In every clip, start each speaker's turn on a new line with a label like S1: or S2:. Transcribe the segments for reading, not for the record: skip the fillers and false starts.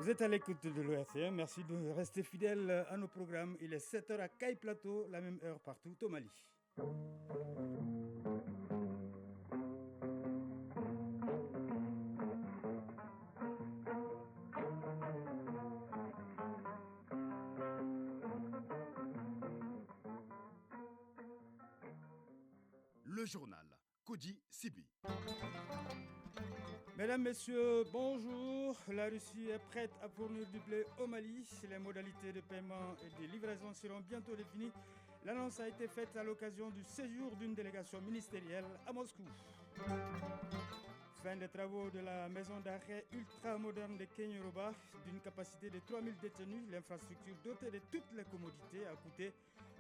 S1: Vous êtes à l'écoute de l'ORTM, merci de rester fidèle à nos programmes. Il est 7h à Caille Plateau, la même heure partout au Mali.
S2: Le journal Kodi Sibi.
S1: Mesdames, Messieurs, bonjour. La Russie est prête à fournir du blé au Mali. Les modalités de paiement et de livraison seront bientôt définies. L'annonce a été faite à l'occasion du séjour d'une délégation ministérielle à Moscou. Fin des travaux de la maison d'arrêt ultra-moderne de Kenyoroba, d'une capacité de 3000 détenus. L'infrastructure dotée de toutes les commodités a coûté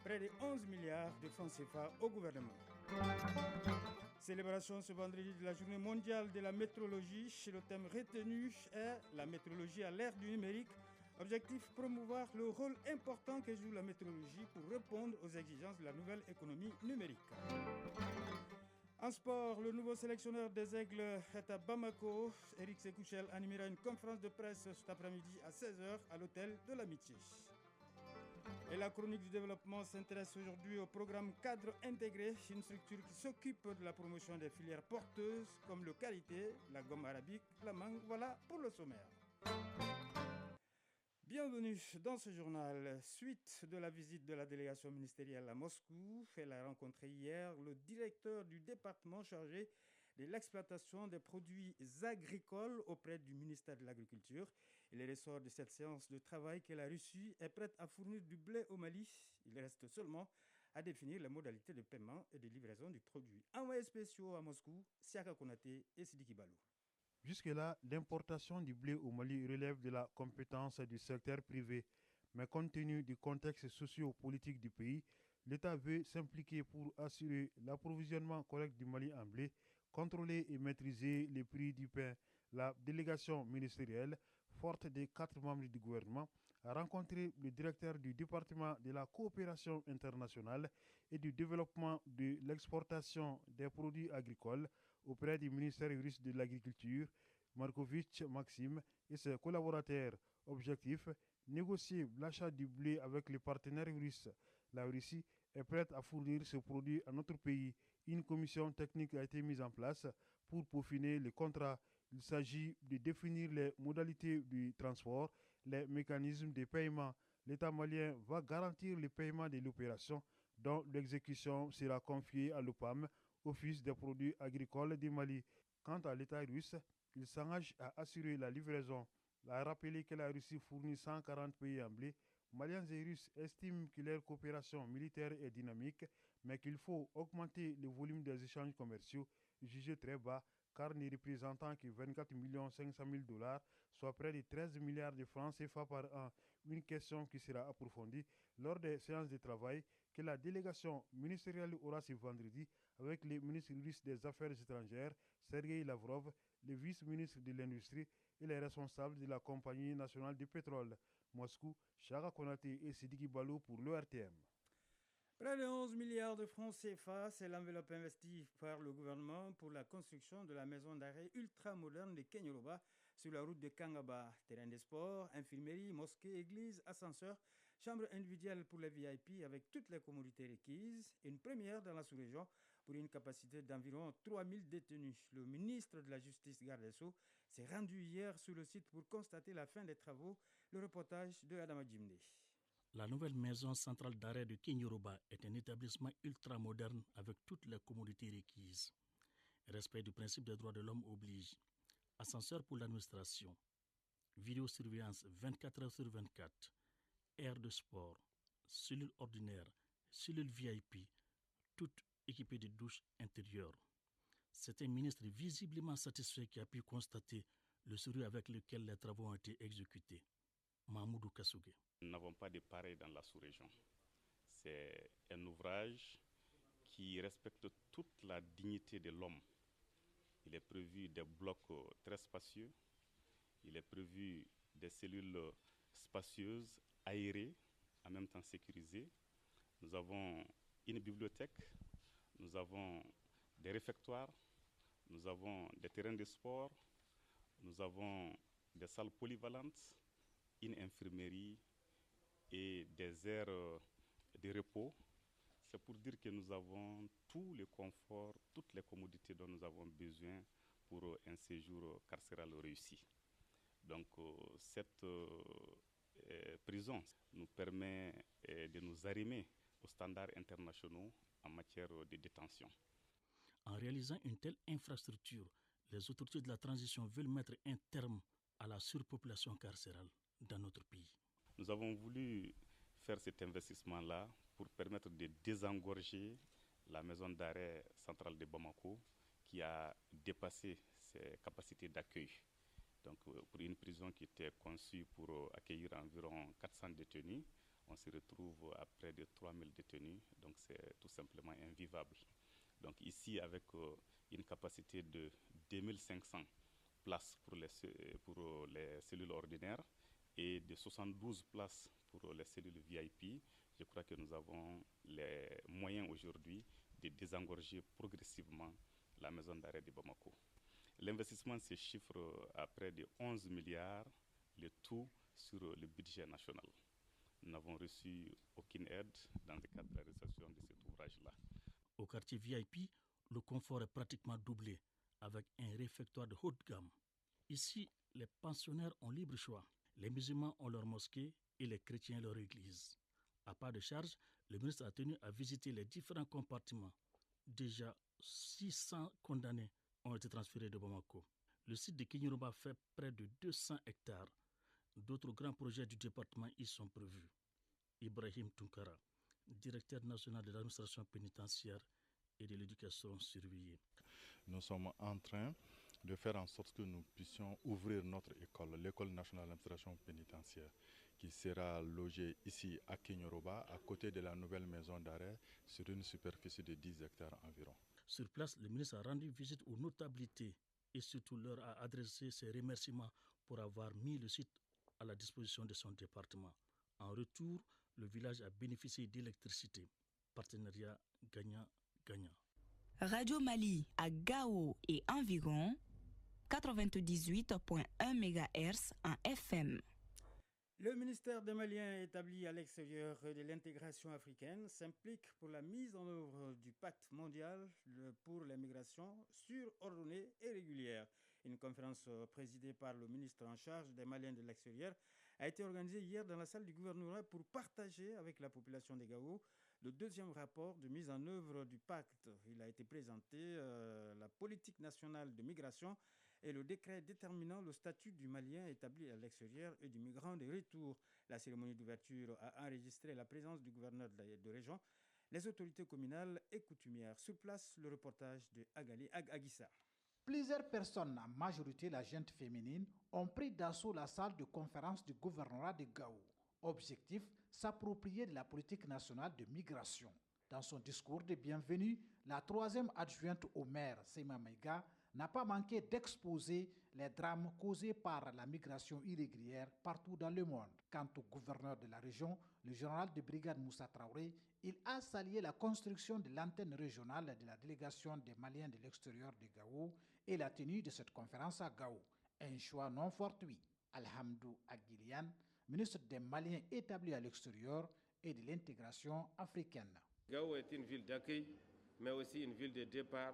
S1: près de 11 milliards de francs CFA au gouvernement. Célébration ce vendredi de la journée mondiale de la météorologie. Le thème retenu est la météorologie à l'ère du numérique. Objectif, promouvoir le rôle important que joue la météorologie pour répondre aux exigences de la nouvelle économie numérique. En sport, le nouveau sélectionneur des Aigles est à Bamako. Éric Sekouchel animera une conférence de presse cet après-midi à 16h à l'hôtel de l'Amitié. Et la chronique du développement s'intéresse aujourd'hui au programme Cadre Intégré, une structure qui s'occupe de la promotion des filières porteuses comme le karité, la gomme arabique, la mangue. Voilà pour le sommaire. Bienvenue dans ce journal. Suite de la visite de la délégation ministérielle à Moscou, elle a rencontré hier le directeur du département chargé de l'exploitation des produits agricoles auprès du ministère de l'Agriculture. Il ressort de cette séance de travail que la Russie est prête à fournir du blé au Mali. Il reste seulement à définir les modalités de paiement et de livraison du produit. Envoyés spéciaux à Moscou, Siaka Konaté et Sidiki Balou.
S3: Jusque-là, l'importation du blé au Mali relève de la compétence du secteur privé. Mais compte tenu du contexte socio-politique du pays, l'État veut s'impliquer pour assurer l'approvisionnement correct du Mali en blé, contrôler et maîtriser les prix du pain. La délégation ministérielle, forte des 4 membres du gouvernement, a rencontré le directeur du département de la coopération internationale et du développement de l'exportation des produits agricoles auprès du ministère russe de l'Agriculture, Markovitch Maxime, et ses collaborateurs. Objectif, négocier l'achat du blé avec les partenaires russes. La Russie est prête à fournir ce produit à notre pays. Une commission technique a été mise en place pour peaufiner les contrats. Il s'agit de définir les modalités du transport, les mécanismes de paiement. L'État malien va garantir le paiement de l'opération dont l'exécution sera confiée à l'OPAM, Office des produits agricoles du Mali. Quant à l'État russe, il s'engage à assurer la livraison. Il a rappelé que la Russie fournit 140 pays en blé. Maliens et Russes estiment que leur coopération militaire est dynamique, mais qu'il faut augmenter le volume des échanges commerciaux, jugés très bas, car ne représentant que 24 500 000 $, soit près de 13 milliards de francs CFA par an. Une question qui sera approfondie lors des séances de travail que la délégation ministérielle aura ce vendredi avec le ministre russe des Affaires étrangères, Sergei Lavrov, le vice-ministre de l'Industrie et les responsables de la Compagnie nationale du pétrole. Moscou, Chara Konaté et Sidiki Balou pour l'ORTM.
S1: Près de 11 milliards de francs CFA, c'est l'enveloppe investie par le gouvernement pour la construction de la maison d'arrêt ultra-moderne de Kenyoroba sur la route de Kangaba. Terrain de sport, infirmerie, mosquée, église, ascenseur, chambre individuelle pour les VIP avec toutes les commodités requises. Une première dans la sous-région pour une capacité d'environ 3000 détenus. Le ministre de la Justice, Garde des Sceaux, s'est rendu hier sur le site pour constater la fin des travaux. Le reportage de Adama Djimne.
S4: La nouvelle maison centrale d'arrêt de Kenyoroba est un établissement ultramoderne avec toutes les commodités requises. Respect du principe des droits de l'homme oblige. Ascenseur pour l'administration. Vidéosurveillance 24 heures sur 24. Aire de sport. Cellule ordinaire. Cellule VIP. Toutes équipées de douches intérieures. C'est un ministre visiblement satisfait qui a pu constater le sérieux avec lequel les travaux ont été exécutés. Mahmoudou Kassougué.
S5: Nous n'avons pas de pareil dans la sous-région. C'est un ouvrage qui respecte toute la dignité de l'homme. Il est prévu des blocs très spacieux. Il est prévu des cellules spacieuses, aérées, en même temps sécurisées. Nous avons une bibliothèque, nous avons des réfectoires, nous avons des terrains de sport, nous avons des salles polyvalentes. une infirmerie et des aires de repos. C'est pour dire que nous avons tout le confort, toutes les commodités dont nous avons besoin pour un séjour carcéral réussi. Donc cette prison nous permet de nous arrimer aux standards internationaux en matière de détention.
S4: En réalisant une telle infrastructure, les autorités de la transition veulent mettre un terme à la surpopulation carcérale dans notre pays.
S5: Nous avons voulu faire cet investissement-là pour permettre de désengorger la maison d'arrêt centrale de Bamako qui a dépassé ses capacités d'accueil. Donc pour une prison qui était conçue pour accueillir environ 400 détenus, on se retrouve à près de 3000 détenus, donc c'est tout simplement invivable. Donc ici, avec une capacité de 2500 places pour les cellules ordinaires et de 72 places pour les cellules VIP, je crois que nous avons les moyens aujourd'hui de désengorger progressivement la maison d'arrêt de Bamako. L'investissement se chiffre à près de 11 milliards, le tout sur le budget national. Nous n'avons reçu aucune aide dans le cadre de la réalisation de cet ouvrage-là.
S4: Au quartier VIP, le confort est pratiquement doublé avec un réfectoire de haute gamme. Ici, les pensionnaires ont libre choix. Les musulmans ont leur mosquée et les chrétiens leur église. À part de charge, le ministre a tenu à visiter les différents compartiments. Déjà, 600 condamnés ont été transférés de Bamako. Le site de Kinyuruba fait près de 200 hectares. D'autres grands projets du département y sont prévus. Ibrahim Tunkara, directeur national de l'administration pénitentiaire et de l'éducation surveillée.
S6: Nous sommes en train de faire en sorte que nous puissions ouvrir notre école, l'école nationale d'administration pénitentiaire, qui sera logée ici à Kinyuruba, à côté de la nouvelle maison d'arrêt, sur une superficie de 10 hectares environ.
S4: Sur place, le ministre a rendu visite aux notabilités et surtout leur a adressé ses remerciements pour avoir mis le site à la disposition de son département. En retour, le village a bénéficié d'électricité. Partenariat gagnant-gagnant.
S7: Radio Mali à Gao et environ 98.1 MHz en FM.
S1: Le ministère des Maliens établi à l'extérieur de l'intégration africaine s'implique pour la mise en œuvre du pacte mondial pour les migrations sûres, ordonnées et régulières. Une conférence présidée par le ministre en charge des Maliens de l'extérieur a été organisée hier dans la salle du gouvernement pour partager avec la population des Gao le deuxième rapport de mise en œuvre du pacte. Il a été présenté la politique nationale de migration et le décret déterminant le statut du Malien établi à l'extérieur et du migrant de retour. La cérémonie d'ouverture a enregistré la présence du gouverneur de région, les autorités communales et coutumières. Sur place, le reportage de Agali Aguissa.
S8: Plusieurs personnes, en majorité la gente féminine, ont pris d'assaut la salle de conférence du gouvernorat de Gao. Objectif, s'approprier de la politique nationale de migration. Dans son discours de bienvenue, la troisième adjointe au maire, Seima Maïga, n'a pas manqué d'exposer les drames causés par la migration irrégulière partout dans le monde. Quant au gouverneur de la région, le général de brigade Moussa Traoré, il a salué la construction de l'antenne régionale de la délégation des Maliens de l'extérieur de Gao et la tenue de cette conférence à Gao. Un choix non fortuit. Alhamdou Aguilian, ministre des Maliens établis à l'extérieur et de l'intégration africaine.
S9: Gao est une ville d'accueil, mais aussi une ville de départ,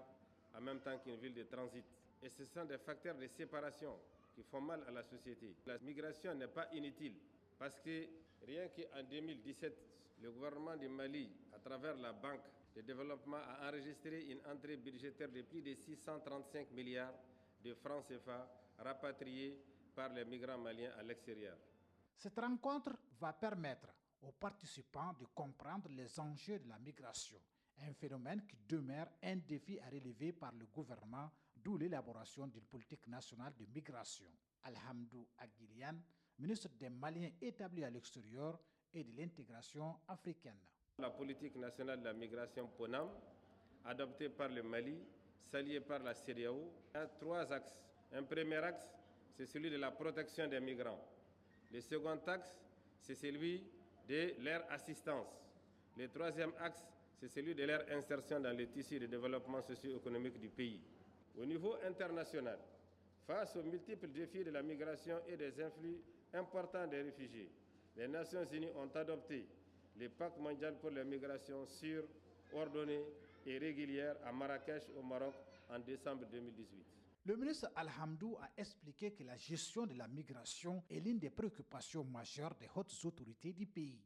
S9: en même temps qu'une ville de transit. Et ce sont des facteurs de séparation qui font mal à la société. La migration n'est pas inutile, parce que rien qu'en 2017, le gouvernement du Mali, à travers la Banque de développement, a enregistré une entrée budgétaire de plus de 635 milliards de francs CFA rapatriés par les migrants maliens à l'extérieur.
S8: Cette rencontre va permettre aux participants de comprendre les enjeux de la migration, un phénomène qui demeure un défi à relever par le gouvernement, d'où l'élaboration d'une politique nationale de migration. Alhamdou Aguilian, ministre des Maliens établis à l'extérieur et de l'intégration africaine.
S9: La politique nationale de la migration PONAM, adoptée par le Mali, saluée par la CEDEAO, a trois axes. Un premier axe, c'est celui de la protection des migrants. Le second axe, c'est celui de leur assistance. Le troisième axe, c'est celui de leur insertion dans le tissu de développement socio-économique du pays. Au niveau international, face aux multiples défis de la migration et des influx important des réfugiés, les Nations Unies ont adopté le Pacte mondial pour les migrations sûres, ordonnées et régulières à Marrakech au Maroc en décembre 2018.
S8: Le ministre Alhamdou a expliqué que la gestion de la migration est l'une des préoccupations majeures des hautes autorités du pays.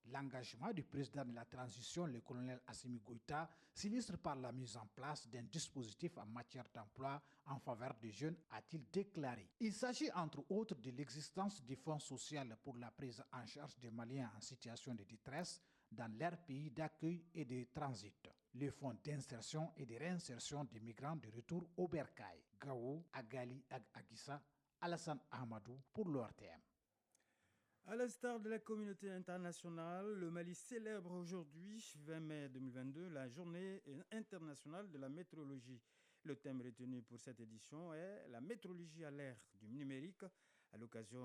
S8: L'engagement du président de la transition, le colonel Assimi Goïta, s'illustre par la mise en place d'un dispositif en matière d'emploi en faveur des jeunes, a-t-il déclaré. Il s'agit entre autres de l'existence du Fonds social pour la prise en charge des Maliens en situation de détresse dans leur pays d'accueil et de transit. Le Fonds d'insertion et de réinsertion des migrants de retour au Bercail. Gao, Agali, Agissa, Alassane Ahmadou pour l'ORTM.
S1: À l'instar de la communauté internationale, le Mali célèbre aujourd'hui, 20 mai 2022, la journée internationale de la météorologie. Le thème retenu pour cette édition est la météorologie à l'ère du numérique. À l'occasion,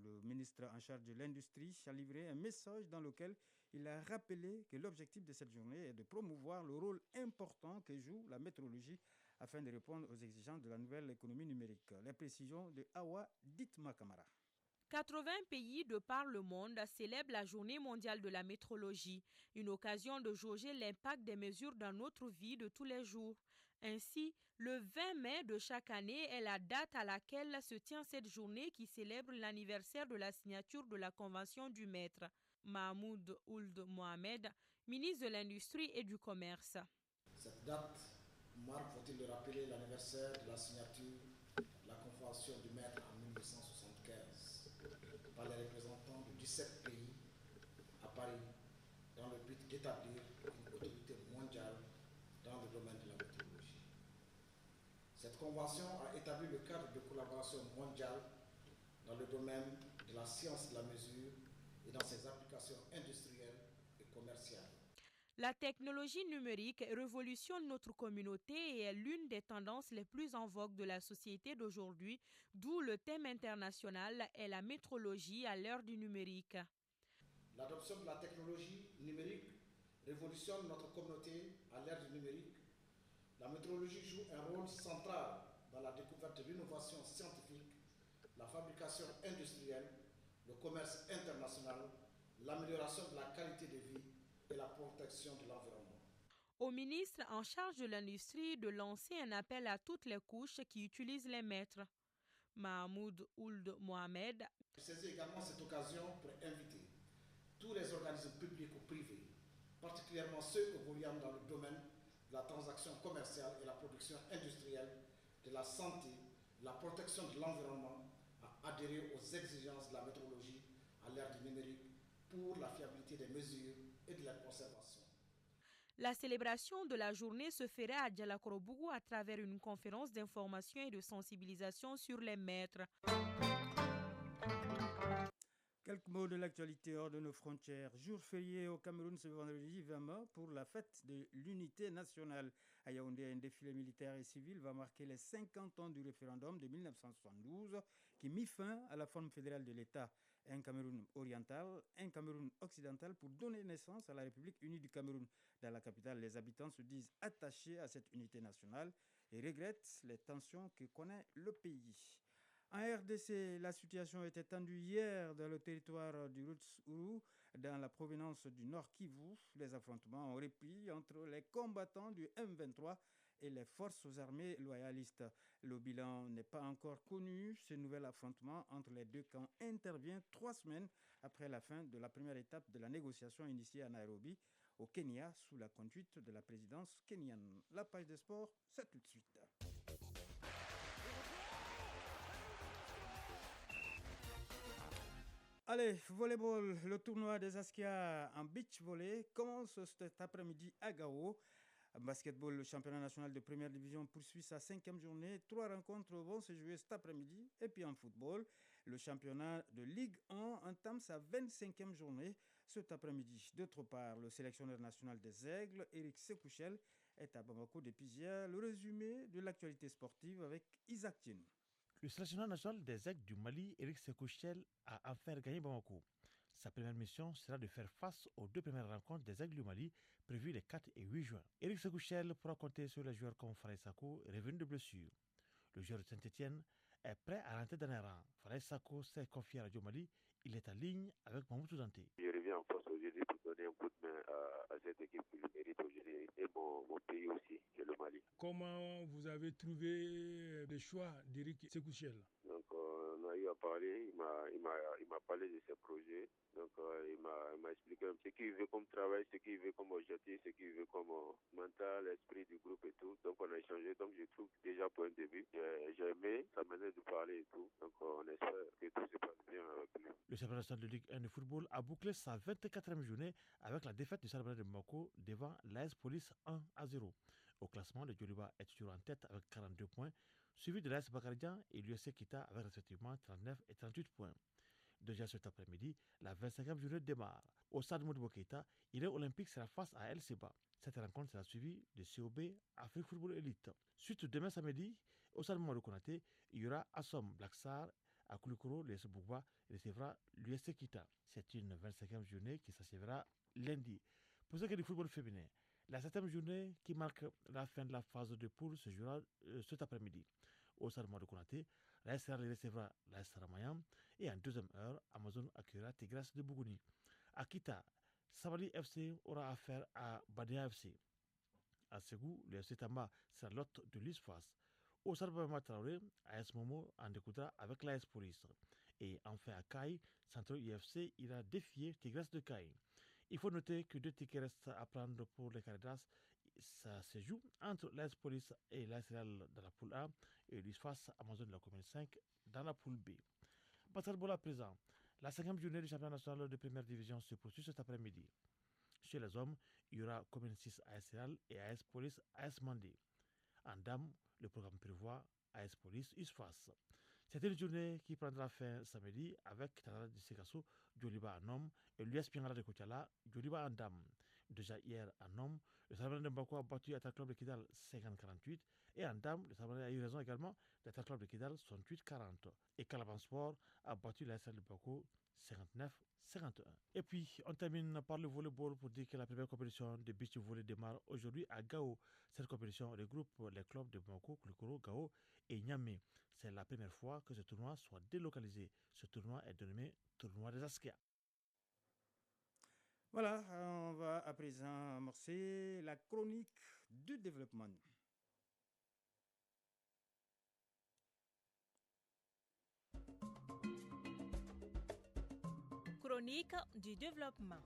S1: le ministre en charge de l'industrie a livré un message dans lequel il a rappelé que l'objectif de cette journée est de promouvoir le rôle important que joue la météorologie afin de répondre aux exigences de la nouvelle économie numérique. Les précisions de Awa Ditma Kamara.
S10: 80 pays de par le monde célèbrent la Journée mondiale de la météorologie, une occasion de jauger l'impact des mesures dans notre vie de tous les jours. Ainsi, le 20 mai de chaque année est la date à laquelle se tient cette journée qui célèbre l'anniversaire de la signature de la Convention du Maître. Mahmoud Ould Mohamed, ministre de l'Industrie et du Commerce.
S11: Cette date marque, faut-il le rappeler, l'anniversaire de la signature de la Convention du Maître en 1975 par les représentants de 17 pays à Paris dans le but d'établir une autorité mondiale dans le domaine de la météorologie. Cette convention a établi le cadre de collaboration mondiale dans le domaine de la science de la mesure et dans ses applications industrielles et commerciales.
S10: La technologie numérique révolutionne notre communauté et est l'une des tendances les plus en vogue de la société d'aujourd'hui, d'où le thème international est la météorologie à l'ère du numérique.
S11: L'adoption de la technologie numérique révolutionne notre communauté à l'ère du numérique. La météorologie joue un rôle central dans la découverte de l'innovation scientifique, la fabrication industrielle, le commerce international, l'amélioration de la qualité de vie et la protection de l'environnement.
S10: Au ministre en charge de l'industrie de lancer un appel à toutes les couches qui utilisent les mètres. Mahmoud Ould Mohamed.
S11: Je saisis également cette occasion pour inviter tous les organismes publics ou privés, particulièrement ceux évoluant dans le domaine de la transaction commerciale et la production industrielle, de la santé, de la protection de l'environnement, à adhérer aux exigences de la météorologie à l'ère du numérique pour la fiabilité des mesures et de la conservation.
S10: La célébration de la journée se ferait à Djalakorobougou à travers une conférence d'information et de sensibilisation sur les mètres.
S1: Quelques mots de l'actualité hors de nos frontières. Jour férié au Cameroun ce vendredi 20 mai pour la fête de l'unité nationale. À Yaoundé, un défilé militaire et civil va marquer les 50 ans du référendum de 1972 qui mit fin à la forme fédérale de l'État. Un Cameroun oriental, un Cameroun occidental pour donner naissance à la République unie du Cameroun. Dans la capitale, les habitants se disent attachés à cette unité nationale et regrettent les tensions que connaît le pays. En RDC, la situation était tendue hier dans le territoire du Rutshuru, dans la provenance du Nord Kivu. Les affrontements ont repris entre les combattants du M23 et les forces armées loyalistes. Le bilan n'est pas encore connu. Ce nouvel affrontement entre les deux camps intervient 3 semaines après la fin de la première étape de la négociation initiée à Nairobi, au Kenya, sous la conduite de la présidence kenyane. La page des sports, c'est tout de suite. Allez, volleyball, le tournoi des Askia en beach volley commence cet après-midi à Gao. Basketball, le championnat national de première division poursuit sa 5e journée. 3 rencontres vont se jouer cet après-midi. Et puis en football, le championnat de Ligue 1 entame sa 25e journée cet après-midi. D'autre part, le sélectionneur national des Aigles, Éric Sekouchel, est à Bamako depuis hier. Le résumé de l'actualité sportive avec Isaac Tien.
S12: Le sélectionneur national des Aigles du Mali, Éric Sekouchel, a enfin gagné Bamako. Sa première mission sera de faire face aux 2 premières rencontres des Aigles du Mali, prévues les 4 et 8 juin. Éric Sekouchel pourra compter sur les joueurs comme Farid Sako, revenu de blessure. Le joueur de Saint-Etienne est prêt à rentrer dans les rangs. Falaï Sako s'est confié à Radio Mali. Il est en ligne avec Mahmoud Danté.
S13: Je reviens en force aujourd'hui pour donner un coup de main à cette équipe qui le mérite aujourd'hui et mon pays aussi, qui est le Mali.
S14: Comment vous avez trouvé le choix d'Éric Sékou-Chel?
S13: Donc on a eu à parler, il m'a parlé de ses projets. Donc il m'a expliqué un peu ce qu'il veut comme travail, ce qu'il veut comme objectif, ce qu'il veut comme mental, esprit du groupe et tout. Donc on a échangé. Donc je trouve déjà pour un début, j'ai aimé sa manière de parler et tout. Donc on espère que tout se passe bien avec lui.
S12: Le championnat national de Ligue 1 de football a bouclé sa 24e journée avec la défaite du Stade de Bamako devant l'AS Police 1-0. Au classement, le Djoliba est toujours en tête avec 42 points, suivi de l'AS Bakaridian et l'USC Kita avec respectivement 39 et 38 points. Déjà cet après-midi, la 25e journée démarre. Au stade Modibo Keita, il est olympique sera face à El Seba. Cette rencontre sera suivie de COB Afrique Football Elite. Suite demain samedi, au stade Mamadou Konaté, il y aura Assom Blacksar à Koulikoro, l'US Bougba recevra l'USC Kita. C'est une 25e journée qui s'achèvera lundi. Pour ce qui est du football féminin, la 7e journée qui marque la fin de la phase de poule se jouera cet après-midi. Au stade Mamadou Konaté, la SR recevra la SR Mayam et en deuxième heure, Amazon accueillera Tigras de Bougouni. À Kita, Sabali FC aura affaire à Badia FC. À Ségou, le FC Tamba sera l'hôte de l'ISFAS. Au stade Bama Traoré, AS Momo en découdra avec l'AS Police. Et enfin à Caille, Centre IFC ira défier Tigras de Caille. Il faut noter que 2 tickets restent à prendre pour les Caridas. Ça se joue entre l'AS Police et l'AS Real dans la poule A et l'ISFAS Amazon de la commune 5 dans la poule B. Basketball à présent. La 5e journée du championnat national de première division se poursuit cet après-midi. Chez les hommes, il y aura commune 6 AS Real et AS Police AS Mandé. En dames, le programme prévoit AS Police ISFAS. C'est une journée qui prendra fin samedi avec Tanara de Segasso, Djoliba en homme et l'US Piangara de Koutiala, Djoliba en dame. Déjà hier en homme, le Salvadoran de Mbako a battu Attack Club de Kidal 50-48 et en dame, le Salvadoran a eu raison également d'Attack Club de Kidal 68-40. Et Calaban Sport a battu la SL de Mbako 59-51. Et puis, on termine par le volleyball pour dire que la première compétition de beach volley démarre aujourd'hui à Gao. Cette compétition regroupe les clubs de Bamako, Koulikoro, Gao et Niamey. C'est la première fois que ce tournoi soit délocalisé. Ce tournoi est dénommé Tournoi des Askia.
S1: Voilà, on va à présent amorcer la chronique du développement.
S10: Chronique du développement.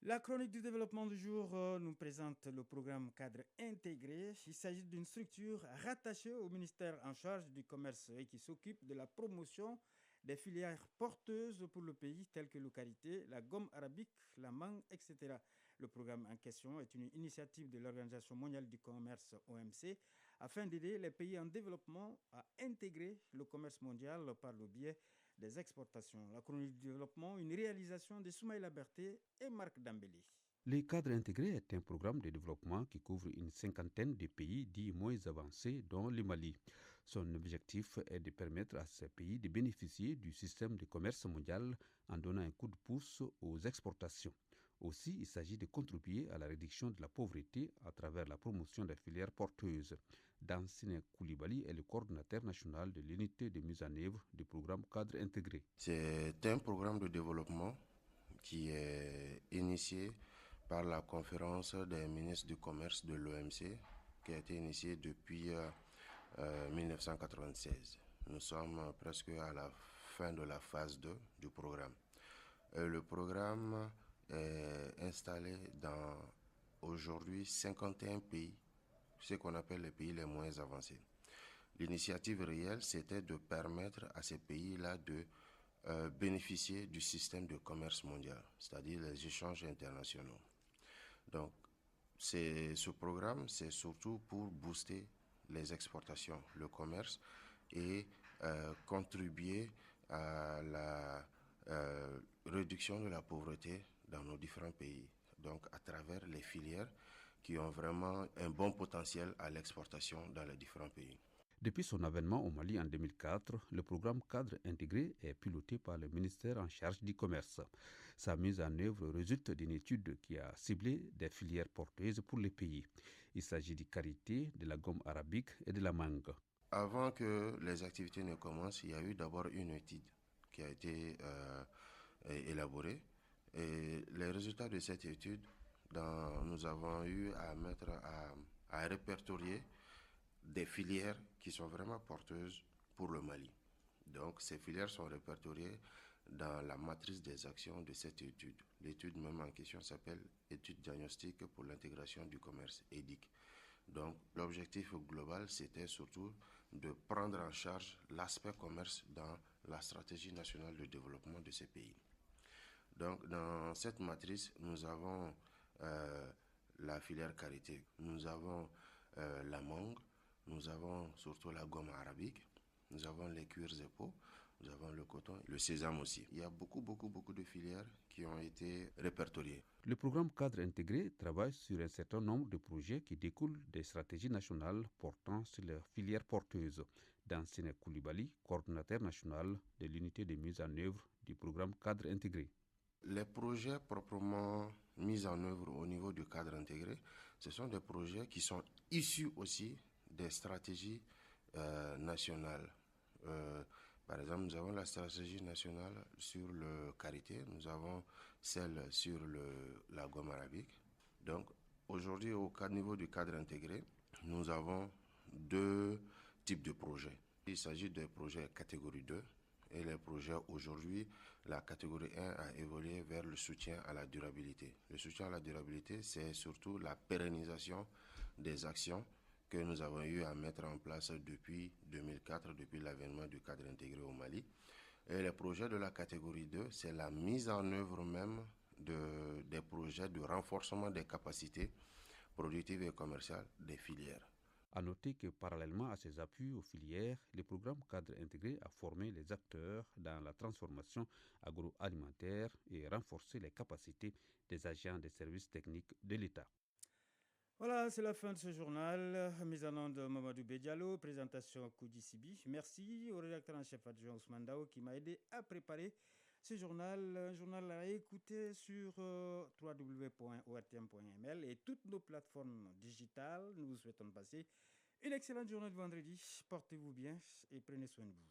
S1: La chronique du développement du jour nous présente le programme cadre intégré. Il s'agit d'une structure rattachée au ministère en charge du commerce et qui s'occupe de la promotion des filières porteuses pour le pays telles que le karité, la gomme arabique, la mangue, etc. Le programme en question est une initiative de l'Organisation mondiale du commerce OMC afin d'aider les pays en développement à intégrer le commerce mondial par le biais des exportations. La chronique du développement, une réalisation de Soumaïla Berté et Marc Dambélé.
S15: Le cadre intégré est un programme de développement qui couvre une 50aine de pays dits moins avancés, dont le Mali. Son objectif est de permettre à ces pays de bénéficier du système de commerce mondial en donnant un coup de pouce aux exportations. Aussi, il s'agit de contribuer à la réduction de la pauvreté à travers la promotion des filières porteuses. Dansine Koulibaly est le coordinateur national de l'unité de mise en œuvre du programme cadre intégré.
S16: C'est un programme de développement qui est initié par la conférence des ministres du commerce de l'OMC, qui a été initiée depuis 1996. Nous sommes presque à la fin de la phase 2 du programme. Le programme est installé dans aujourd'hui 51 pays, ce qu'on appelle les pays les moins avancés. L'initiative réelle, c'était de permettre à ces pays-là de bénéficier du système de commerce mondial, c'est-à-dire les échanges internationaux. Donc, ce programme, c'est surtout pour booster les exportations, le commerce et contribuer à la réduction de la pauvreté dans nos différents pays. Donc, à travers les filières qui ont vraiment un bon potentiel à l'exportation dans les différents pays.
S15: Depuis son avènement au Mali en 2004, le programme cadre intégré est piloté par le ministère en charge du commerce. Sa mise en œuvre résulte d'une étude qui a ciblé des filières porteuses pour les pays. Il s'agit du karité, de la gomme arabique et de la mangue.
S16: Avant que les activités ne commencent, il y a eu d'abord une étude qui a été élaborée. Et les résultats de cette étude, nous avons eu à répertorier des filières qui sont vraiment porteuses pour le Mali. Donc ces filières sont répertoriées dans la matrice des actions de cette étude. L'étude même en question s'appelle Étude diagnostique pour l'intégration du commerce, EDIC. Donc l'objectif global, c'était surtout de prendre en charge l'aspect commerce dans la stratégie nationale de développement de ces pays. Donc dans cette matrice, nous avons la filière karité, nous avons la mangue, nous avons surtout la gomme arabique, nous avons les cuirs et peaux, nous avons le coton, le sésame aussi. Il y a beaucoup de filières qui ont été répertoriées.
S15: Le programme cadre intégré travaille sur un certain nombre de projets qui découlent des stratégies nationales portant sur les filières porteuses. Dansine Koulibaly, coordinateur national de l'unité de mise en œuvre du programme cadre intégré.
S16: Les projets proprement mis en œuvre au niveau du cadre intégré, ce sont des projets qui sont issus aussi des stratégies nationales. Par exemple, nous avons la stratégie nationale sur le karité, nous avons celle sur la gomme arabique. Donc, aujourd'hui, au niveau du cadre intégré, nous avons deux types de projets. Il s'agit des projets catégorie 2 et les projets aujourd'hui, la catégorie 1 a évolué vers le soutien à la durabilité. Le soutien à la durabilité, c'est surtout la pérennisation des actions que nous avons eu à mettre en place depuis 2004, depuis l'avènement du cadre intégré au Mali. Et les projets de la catégorie 2, c'est la mise en œuvre même des projets de renforcement des capacités productives et commerciales des filières.
S15: À noter que parallèlement à ces appuis aux filières, le programme cadre intégré a formé les acteurs dans la transformation agroalimentaire et renforcé les capacités des agents des services techniques de l'État.
S1: Voilà, c'est la fin de ce journal. Mise en onde de Mamadou Bedialo, présentation Koudi Sibi. Merci au rédacteur en chef adjoint Ousmane Dao qui m'a aidé à préparer ce journal. Un journal à écouter sur www.ortm.ml et toutes nos plateformes digitales. Nous vous souhaitons de passer une excellente journée de vendredi. Portez-vous bien et prenez soin de vous.